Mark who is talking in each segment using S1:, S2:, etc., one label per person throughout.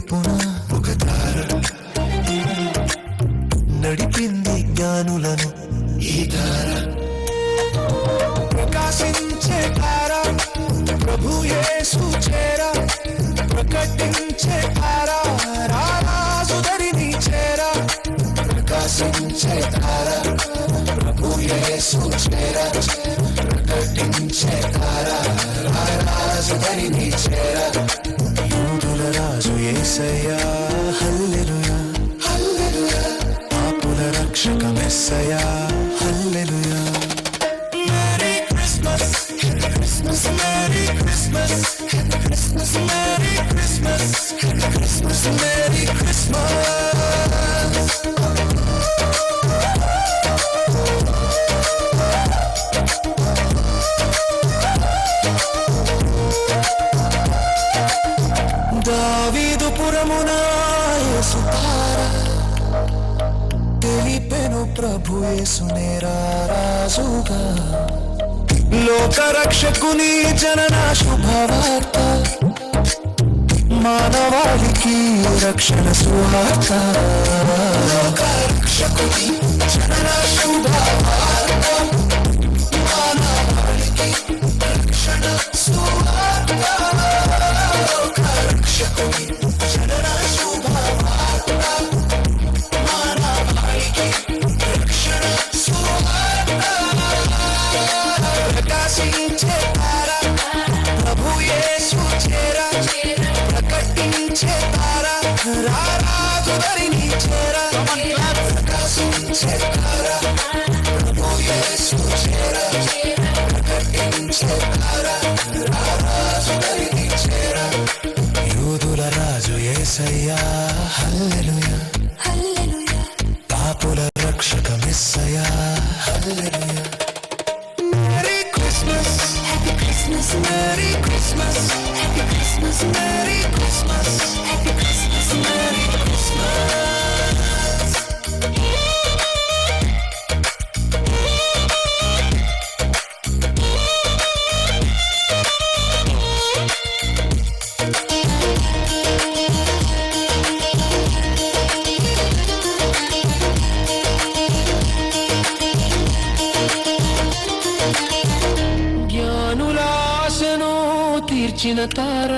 S1: వెలుపున ఒక తార నడిపింది జ్ఞానులను. ఈ తార ప్రకాశించే తార ప్రభు యేసు చేర, ప్రకటించే తార రారాజుదరిని చేర. ప్రకాశించే తార ప్రభు యేసు చేర, ప్రకటించే తార రారాజుదరిని చేర. యూదుల రాజు యేసయ్యా హల్లెలూయా హల్లెలూయా, పాపుల రక్షక మెస్సయ్యా హల్లెలూయా. Merry Christmas, Happy Christmas, Merry Christmas, Happy Christmas, Merry Christmas, Happy Christmas, Merry Christmas. దావీదు పురమున యేసు తార తెలిపెను ప్రభు యేసునే రారాజుగా. లోకరక్షకుని జనన శుభవార్త, మానవాళికి రక్షణ సువార్త. లోకరక్షకుని జనన శుభవార్త, మానవాళికి రక్షణ సువార్త. లోకరక్షకుని జనన శుభవార్త, మానవాళికి రక్షణ సువార్త. ప్రకాశించే తార ప్రభు యేసు చేర, ప్రకటించే తార రారాజుదరిని చేర. ప్రకాశించే తార ప్రభు యేసు చేర, ప్రకటించే తార రారాజుదరిని చేర. యూదుల రాజు యేసయ్యా హల్లెలూయా హల్లెలూయా, పాపుల రక్షక మెస్సయ్యా హల్లెలూయా. Merry Christmas, Happy Christmas, Merry Christmas, Happy Christmas, Merry Christmas, Happy Christmas, Merry Christmas. జ్ఞానులాశను తీర్చిన తార,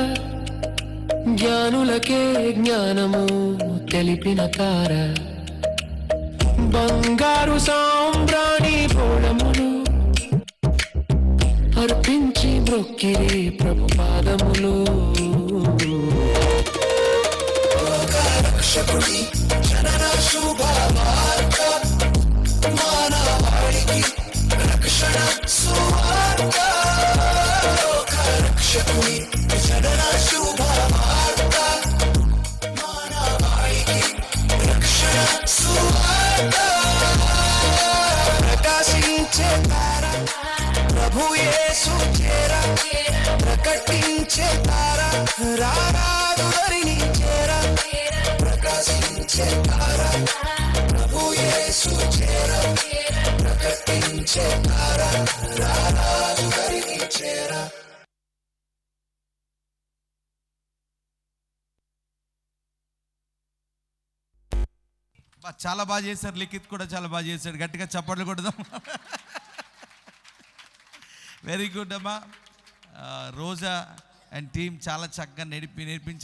S1: జ్ఞానులకే జ్ఞానము తెలిపిన తార. బంగారు సాంబ్రాణి బోళములు అర్పించి మొక్కిరి ప్రభు పాదములు. లోకరక్షకుని జనన శుభవార్త, మానవాళికి రక్షణ సువార్త. లోకరక్షకుని జనన శుభవార్త, మానవాళికి రక్షణ సువార్త. ప్రకాశించే తార ప్రభు యేసు చేర, ప్రకటించే తార రారాజుదరిని చేర. ప్రకాశించే తార ప్రభు యేసు చేర, ప్రకటించే తార రారాజుదరిని చేర.
S2: చాలా బాగా చేశారు. లిఖిత్ కూడా చాలా బాగా చేశాడు. గట్టిగా చప్పట్లు కొడదాం. వెరీ గుడ్ అమ్మా. రోజా అండ్ టీం చాలా చక్కగా నేర్పించారు.